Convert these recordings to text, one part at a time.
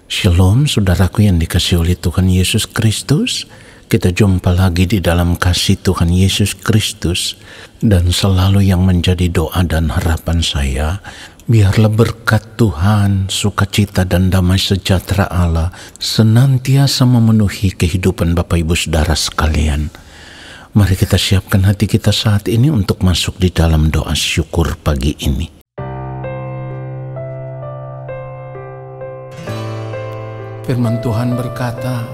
Shalom saudaraku yang dikasihi oleh Tuhan Yesus Kristus. Kita jumpa lagi di dalam kasih Tuhan Yesus Kristus. Dan selalu yang menjadi doa dan harapan saya, biarlah berkat Tuhan, sukacita dan damai sejahtera Allah senantiasa memenuhi kehidupan Bapak Ibu Saudara sekalian. Mari kita siapkan hati kita saat ini untuk masuk di dalam doa syukur pagi ini. Firman Tuhan berkata,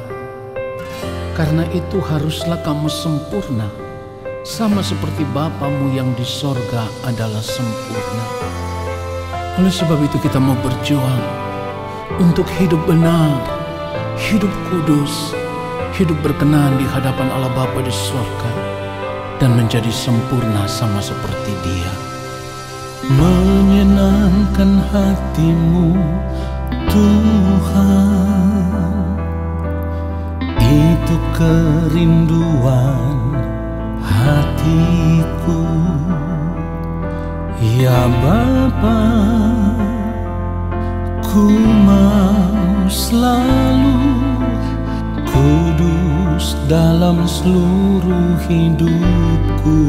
"Karena itu haruslah kamu sempurna, sama seperti Bapamu yang di sorga adalah sempurna." Oleh sebab itu kita mau berjuang untuk hidup benar, hidup kudus, hidup berkenan di hadapan Allah Bapa di sorga, dan menjadi sempurna sama seperti Dia. Menyenangkan hatimu Tuhan, itu kerinduan hatiku. Ya Bapa, ku mau selalu kudus dalam seluruh hidupku.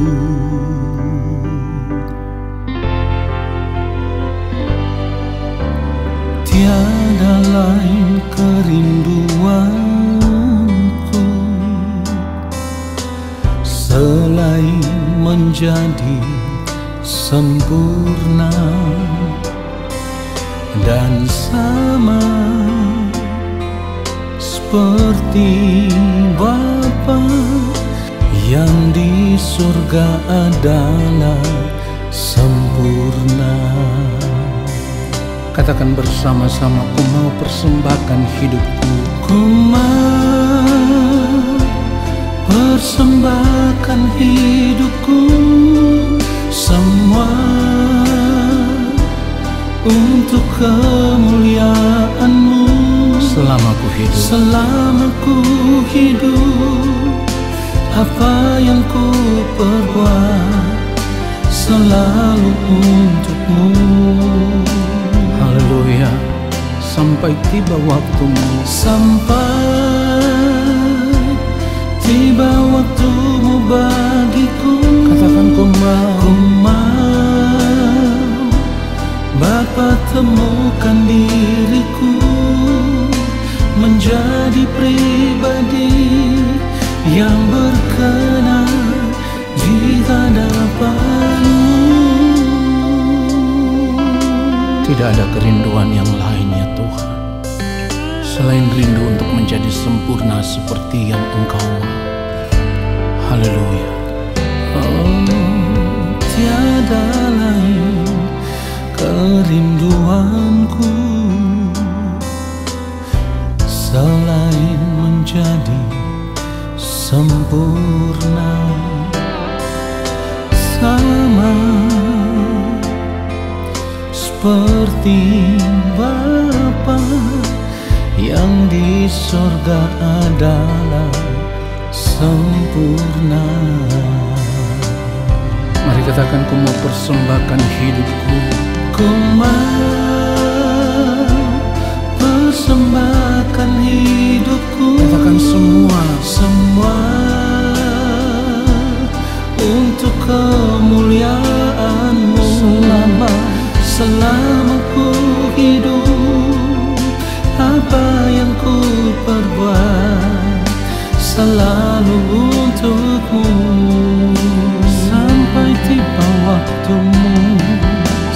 Tiada lain kerinduanku selain menjadi sempurna dan sama seperti Bapa yang di surga adalah sempurna. Katakan bersama-sama, ku mau persembahkan hidupku. Ku mau persembahkan hidupku semua untuk kemuliaan-Mu. Selama ku hidup, apa yang ku perbuat selalu untuk-Mu. Haleluya. Sampai tiba waktumu, sampai tiba waktumu bagiku. Katakan ku mau, Bapa temukan diriku menjadi pribadi yang berkenan di hadapan-Mu. Tidak ada kerinduan yang lain ya Tuhan, selain rindu untuk menjadi sempurna seperti yang Engkau mau. Haleluya. Oh, tiada lain kerinduanku selain menjadi sempurna sama seperti Bapa yang di sorga adalah sempurna. Mari katakan, ku mau persembahkan hidupku. Ku mau persembahkan hidupku. Katakan semua untuk kemuliaan-Mu. Selama ku hidup, apa yang ku perbuat selalu untuk-Mu. Sampai tiba waktumu,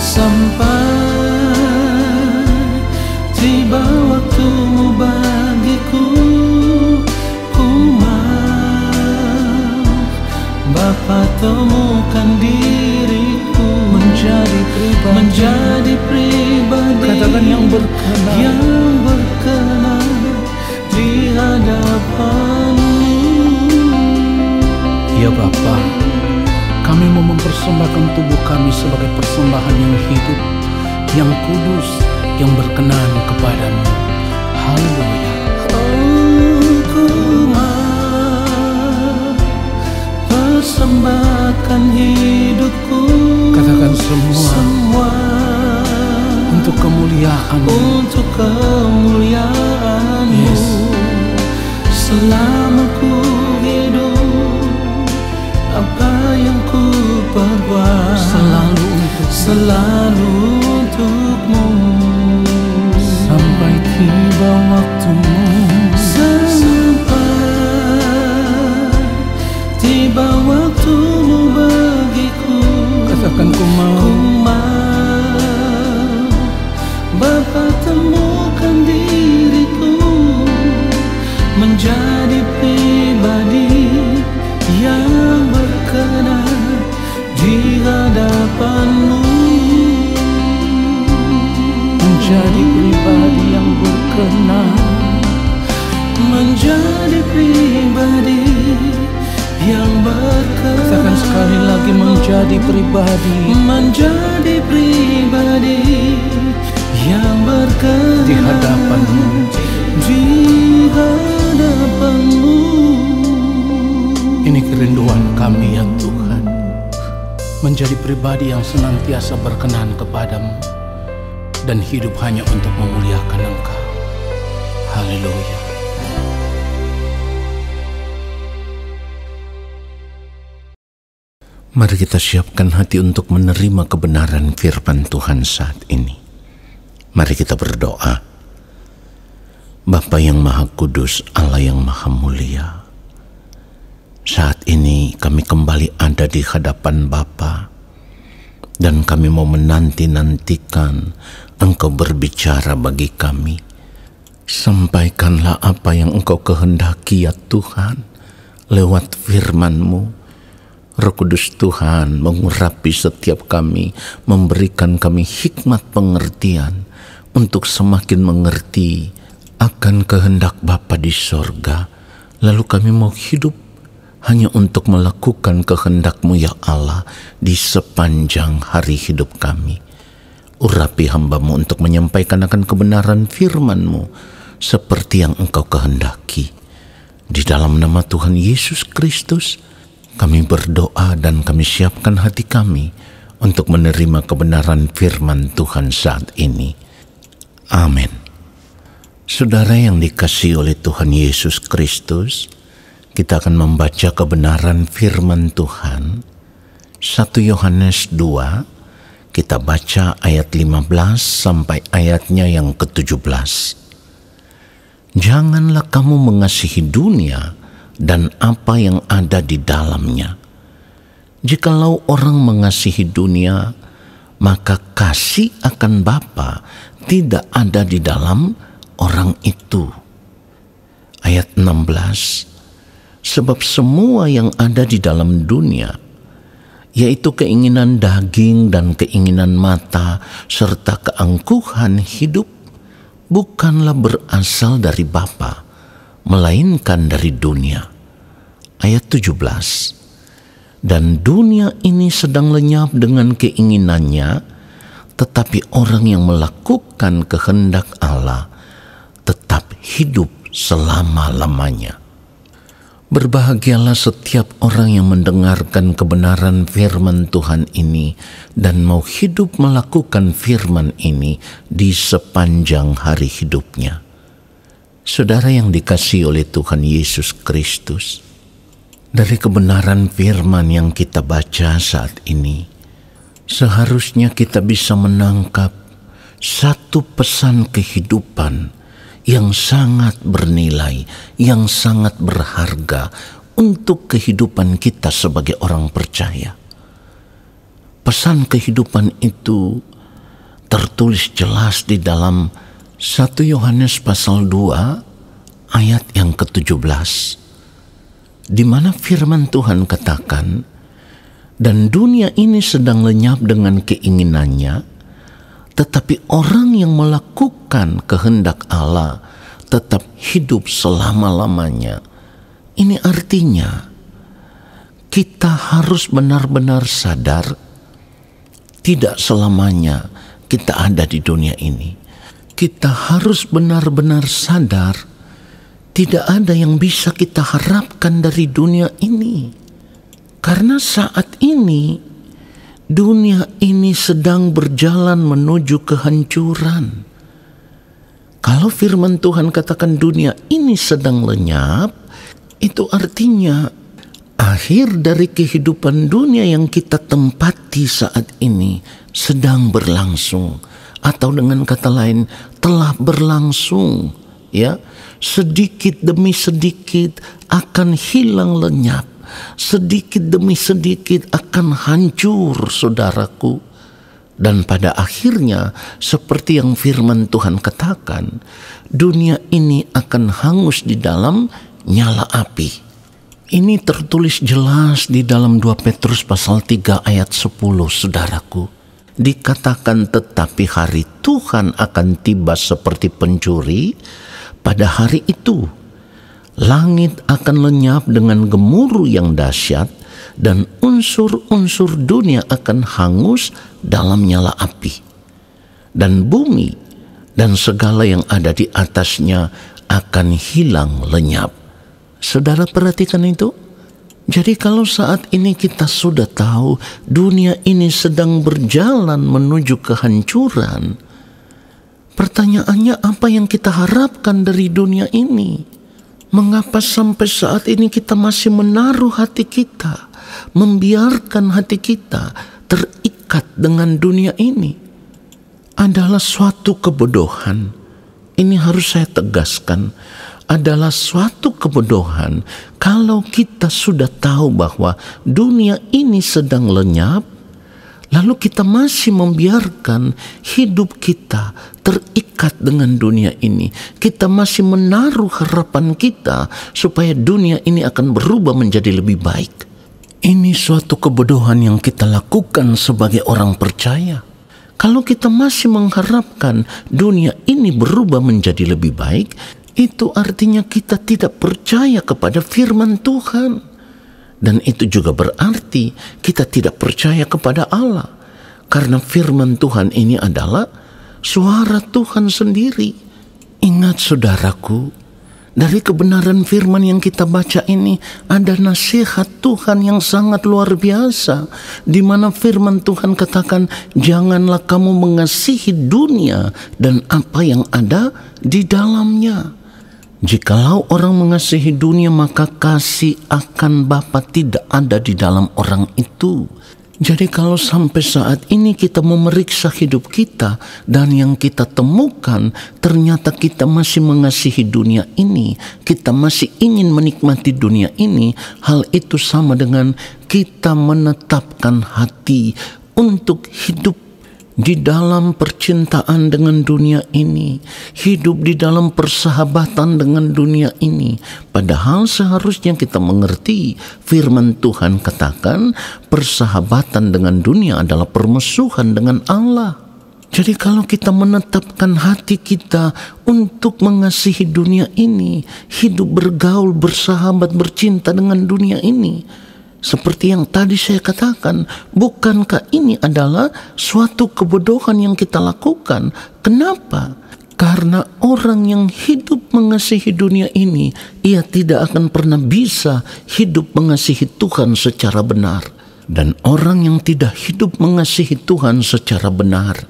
sampai tiba waktumu bagiku. Ku mau, Bapa temukan diriku menjadi pribadi katakan yang berkenan di hadapan-Mu. Ya Bapa, kami mau mempersembahkan tubuh kami sebagai persembahan yang hidup, yang kudus, yang berkenan kepadamu. Haleluya. Ku mau persembahkan hidupku. Katakan semua untuk kemuliaan-Mu. Untuk kemuliaan-Mu. Yes. Selama ku hidup, apa yang ku perbuat selalu untuk-Mu. Sampai tiba waktu-Mu, sampai tiba waktu-Mu bagiku. katakan ku mau. Bapa, temukan diriku menjadi pribadi yang berkenan di hadapan-Mu. Menjadi pribadi yang berkenan, menjadi pribadi yang berkenan. katakan sekali lagi, menjadi pribadi yang berkenan di hadapan-Mu. di hadapan-Mu. Ini kerinduan kami ya Tuhan, menjadi pribadi yang senantiasa berkenan kepadamu dan hidup hanya untuk memuliakan Engkau. Haleluya. Mari kita siapkan hati untuk menerima kebenaran firman Tuhan saat ini. Mari kita berdoa. Bapa yang Maha Kudus, Allah yang Maha Mulia, saat ini kami kembali ada di hadapan Bapa, dan kami mau menanti-nantikan Engkau berbicara bagi kami. Sampaikanlah apa yang Engkau kehendaki ya Tuhan, lewat firman-Mu. Roh Kudus Tuhan mengurapi setiap kami, memberikan kami hikmat pengertian untuk semakin mengerti akan kehendak Bapa di sorga. Lalu kami mau hidup hanya untuk melakukan kehendak-Mu ya Allah di sepanjang hari hidup kami. Urapi hamba-Mu untuk menyampaikan akan kebenaran firman-Mu seperti yang Engkau kehendaki. Di dalam nama Tuhan Yesus Kristus kami berdoa dan kami siapkan hati kami untuk menerima kebenaran firman Tuhan saat ini. Amin. Saudara yang dikasihi oleh Tuhan Yesus Kristus, kita akan membaca kebenaran firman Tuhan. 1 Yohanes 2, kita baca ayat 15 sampai ayatnya yang ke-17. Janganlah kamu mengasihi dunia dan apa yang ada di dalamnya. Jikalau orang mengasihi dunia, maka kasih akan Bapa tidak ada di dalam orang itu. Ayat 16, sebab semua yang ada di dalam dunia, yaitu keinginan daging dan keinginan mata, serta keangkuhan hidup, bukanlah berasal dari Bapa, melainkan dari dunia. Ayat 17, dan dunia ini sedang lenyap dengan keinginannya, tetapi orang yang melakukan kehendak Allah tetap hidup selama-lamanya. Berbahagialah setiap orang yang mendengarkan kebenaran firman Tuhan ini dan mau hidup melakukan firman ini di sepanjang hari hidupnya. Saudara yang dikasihi oleh Tuhan Yesus Kristus, dari kebenaran firman yang kita baca saat ini, seharusnya kita bisa menangkap satu pesan kehidupan yang sangat bernilai, yang sangat berharga untuk kehidupan kita sebagai orang percaya. Pesan kehidupan itu tertulis jelas di dalam 1 Yohanes pasal 2 ayat yang ke-17, di mana firman Tuhan katakan, dan dunia ini sedang lenyap dengan keinginannya, tetapi orang yang melakukan kehendak Allah tetap hidup selama-lamanya. Ini artinya kita harus benar-benar sadar tidak selamanya kita ada di dunia ini. Kita harus benar-benar sadar tidak ada yang bisa kita harapkan dari dunia ini. Karena saat ini dunia ini sedang berjalan menuju kehancuran. Kalau firman Tuhan katakan dunia ini sedang lenyap, itu artinya akhir dari kehidupan dunia yang kita tempati saat ini sedang berlangsung, atau dengan kata lain telah berlangsung, ya. Sedikit demi sedikit akan hilang lenyap, sedikit demi sedikit akan hancur, saudaraku. Dan pada akhirnya seperti yang firman Tuhan katakan, dunia ini akan hangus di dalam nyala api. Ini tertulis jelas di dalam 2 Petrus pasal 3 ayat 10, saudaraku. Dikatakan, tetapi hari Tuhan akan tiba seperti pencuri. Pada hari itu langit akan lenyap dengan gemuruh yang dahsyat, dan unsur-unsur dunia akan hangus dalam nyala api. Dan bumi dan segala yang ada di atasnya akan hilang lenyap. Saudara perhatikan itu. Jadi kalau saat ini kita sudah tahu dunia ini sedang berjalan menuju kehancuran, pertanyaannya apa yang kita harapkan dari dunia ini? Mengapa sampai saat ini kita masih menaruh hati kita, membiarkan hati kita terikat dengan dunia ini? Adalah suatu kebodohan. Ini harus saya tegaskan. Adalah suatu kebodohan kalau kita sudah tahu bahwa dunia ini sedang lenyap, lalu kita masih membiarkan hidup kita terikat dengan dunia ini. Kita masih menaruh harapan kita supaya dunia ini akan berubah menjadi lebih baik. Ini suatu kebodohan yang kita lakukan sebagai orang percaya. Kalau kita masih mengharapkan dunia ini berubah menjadi lebih baik, itu artinya kita tidak percaya kepada firman Tuhan. Dan itu juga berarti kita tidak percaya kepada Allah. Karena firman Tuhan ini adalah suara Tuhan sendiri. Ingat saudaraku, dari kebenaran firman yang kita baca ini ada nasihat Tuhan yang sangat luar biasa, di mana firman Tuhan katakan, janganlah kamu mengasihi dunia dan apa yang ada di dalamnya. Jikalau orang mengasihi dunia, maka kasih akan Bapa tidak ada di dalam orang itu. Jadi kalau sampai saat ini kita memeriksa hidup kita dan yang kita temukan ternyata kita masih mengasihi dunia ini, kita masih ingin menikmati dunia ini, hal itu sama dengan kita menetapkan hati untuk hidup di dalam percintaan dengan dunia ini, hidup di dalam persahabatan dengan dunia ini. Padahal seharusnya kita mengerti firman Tuhan katakan persahabatan dengan dunia adalah permusuhan dengan Allah. Jadi kalau kita menetapkan hati kita untuk mengasihi dunia ini, hidup bergaul, bersahabat, bercinta dengan dunia ini, seperti yang tadi saya katakan, bukankah ini adalah suatu kebodohan yang kita lakukan? Kenapa? Karena orang yang hidup mengasihi dunia ini, ia tidak akan pernah bisa hidup mengasihi Tuhan secara benar. Dan orang yang tidak hidup mengasihi Tuhan secara benar,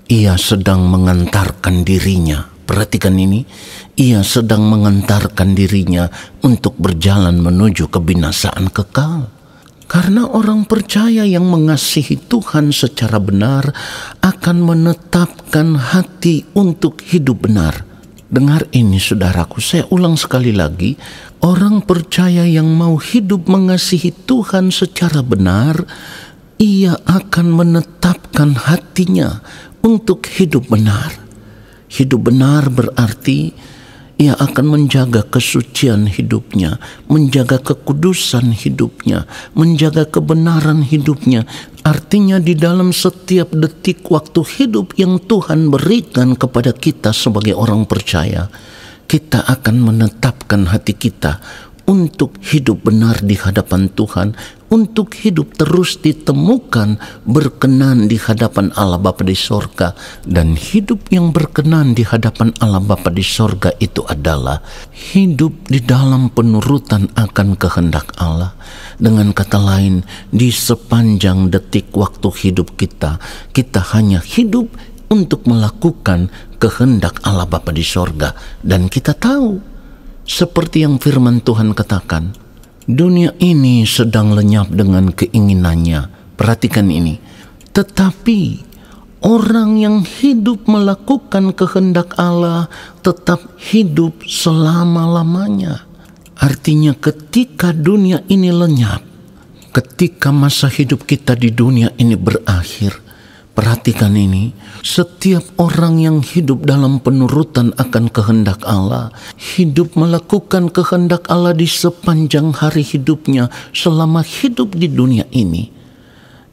ia sedang mengantarkan dirinya. Perhatikan ini, ia sedang mengantarkan dirinya untuk berjalan menuju kebinasaan kekal. Karena orang percaya yang mengasihi Tuhan secara benar akan menetapkan hati untuk hidup benar. Dengar ini saudaraku, saya ulang sekali lagi, orang percaya yang mau hidup mengasihi Tuhan secara benar, ia akan menetapkan hatinya untuk hidup benar. Hidup benar berarti ia akan menjaga kesucian hidupnya, menjaga kekudusan hidupnya, menjaga kebenaran hidupnya. Artinya di dalam setiap detik waktu hidup yang Tuhan berikan kepada kita sebagai orang percaya, kita akan menetapkan hati kita untuk hidup benar di hadapan Tuhan, untuk hidup terus ditemukan berkenan di hadapan Allah Bapa di sorga. Dan hidup yang berkenan di hadapan Allah Bapa di sorga itu adalah hidup di dalam penurutan akan kehendak Allah. Dengan kata lain, di sepanjang detik waktu hidup kita, kita hanya hidup untuk melakukan kehendak Allah Bapa di sorga. Dan kita tahu, seperti yang firman Tuhan katakan, dunia ini sedang lenyap dengan keinginannya. Perhatikan ini. Tetapi orang yang hidup melakukan kehendak Allah tetap hidup selama-lamanya. Artinya ketika dunia ini lenyap, ketika masa hidup kita di dunia ini berakhir, perhatikan ini, setiap orang yang hidup dalam penurutan akan kehendak Allah, hidup melakukan kehendak Allah di sepanjang hari hidupnya selama hidup di dunia ini,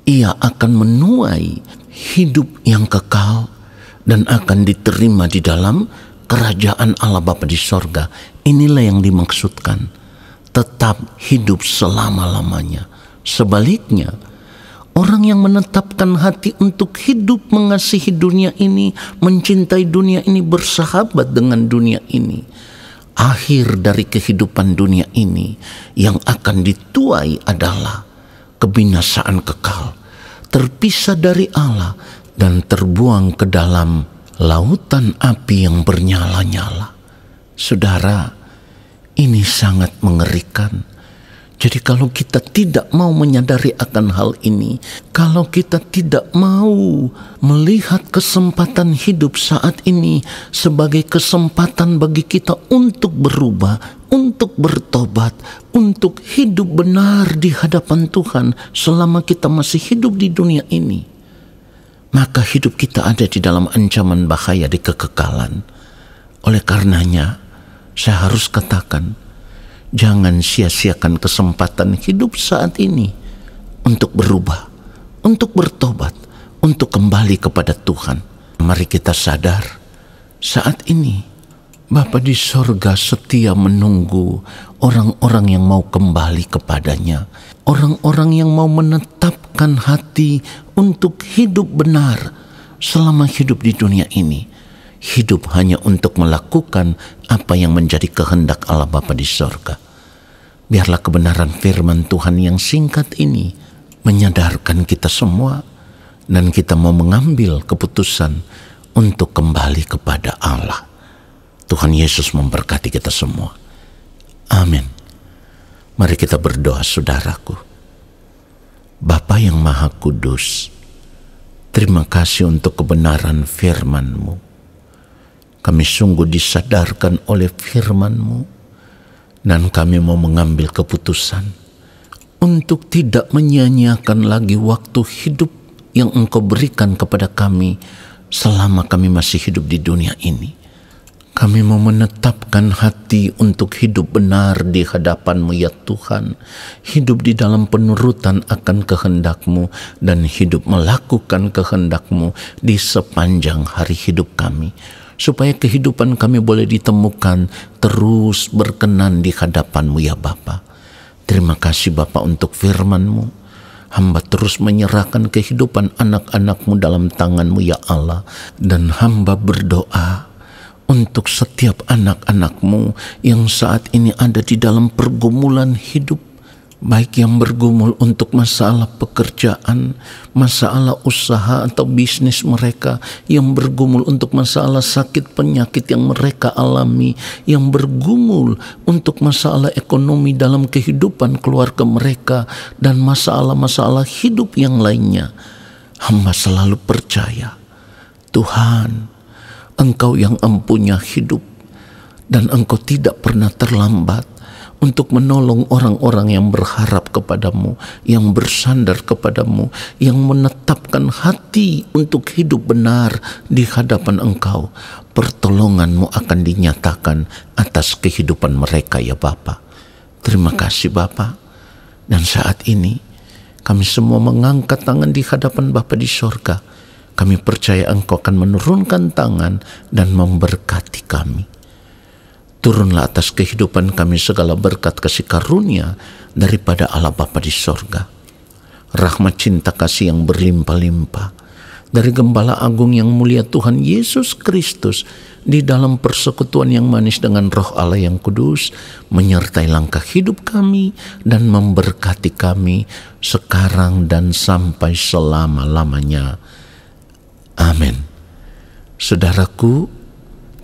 ia akan menuai hidup yang kekal dan akan diterima di dalam kerajaan Allah Bapa di sorga. Inilah yang dimaksudkan, tetap hidup selama-lamanya. Sebaliknya, orang yang menetapkan hati untuk hidup mengasihi dunia ini, mencintai dunia ini, bersahabat dengan dunia ini, akhir dari kehidupan dunia ini yang akan dituai adalah kebinasaan kekal, terpisah dari Allah dan terbuang ke dalam lautan api yang bernyala-nyala. Saudara, ini sangat mengerikan. Jadi kalau kita tidak mau menyadari akan hal ini, kalau kita tidak mau melihat kesempatan hidup saat ini sebagai kesempatan bagi kita untuk berubah, untuk bertobat, untuk hidup benar di hadapan Tuhan selama kita masih hidup di dunia ini, maka hidup kita ada di dalam ancaman bahaya di kekekalan. Oleh karenanya, saya harus katakan, jangan sia-siakan kesempatan hidup saat ini untuk berubah, untuk bertobat, untuk kembali kepada Tuhan. Mari kita sadar, saat ini Bapa di sorga setia menunggu orang-orang yang mau kembali kepadanya, orang-orang yang mau menetapkan hati untuk hidup benar selama hidup di dunia ini. Hidup hanya untuk melakukan apa yang menjadi kehendak Allah Bapa di sorga. Biarlah kebenaran firman Tuhan yang singkat ini menyadarkan kita semua, dan kita mau mengambil keputusan untuk kembali kepada Allah. Tuhan Yesus memberkati kita semua. Amin. Mari kita berdoa, saudaraku. Bapa yang Maha Kudus, terima kasih untuk kebenaran firman-Mu. Kami sungguh disadarkan oleh firman-Mu, dan kami mau mengambil keputusan untuk tidak menyia-nyiakan lagi waktu hidup yang Engkau berikan kepada kami selama kami masih hidup di dunia ini. Kami mau menetapkan hati untuk hidup benar di hadapan-Mu ya Tuhan, hidup di dalam penurutan akan kehendak-Mu, dan hidup melakukan kehendak-Mu di sepanjang hari hidup kami, supaya kehidupan kami boleh ditemukan terus berkenan di hadapan-Mu ya Bapa. Terima kasih Bapa untuk firman-Mu. Hamba terus menyerahkan kehidupan anak-anak-Mu dalam tangan-Mu ya Allah. Dan hamba berdoa untuk setiap anak-anak-Mu yang saat ini ada di dalam pergumulan hidup, baik yang bergumul untuk masalah pekerjaan, masalah usaha atau bisnis mereka, yang bergumul untuk masalah sakit penyakit yang mereka alami, yang bergumul untuk masalah ekonomi dalam kehidupan keluarga mereka, dan masalah-masalah hidup yang lainnya. Hamba selalu percaya, Tuhan, Engkau yang empunya hidup, dan Engkau tidak pernah terlambat untuk menolong orang-orang yang berharap kepadamu, yang bersandar kepadamu, yang menetapkan hati untuk hidup benar di hadapan Engkau. Pertolongan-Mu akan dinyatakan atas kehidupan mereka ya Bapa. Terima kasih Bapa. Dan saat ini kami semua mengangkat tangan di hadapan Bapa di sorga. Kami percaya Engkau akan menurunkan tangan dan memberkati kami. Turunlah atas kehidupan kami segala berkat kasih karunia daripada Allah Bapa di sorga. Rahmat cinta kasih yang berlimpah-limpah dari Gembala Agung yang mulia Tuhan Yesus Kristus di dalam persekutuan yang manis dengan Roh Allah yang kudus, menyertai langkah hidup kami dan memberkati kami sekarang dan sampai selama-lamanya. Amin. Saudaraku,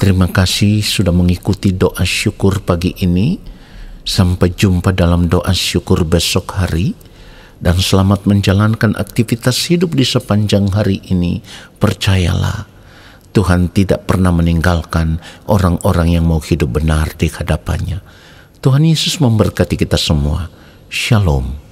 terima kasih sudah mengikuti doa syukur pagi ini. Sampai jumpa dalam doa syukur besok hari. Dan selamat menjalankan aktivitas hidup di sepanjang hari ini. Percayalah, Tuhan tidak pernah meninggalkan orang-orang yang mau hidup benar di hadapannya. Tuhan Yesus memberkati kita semua. Shalom.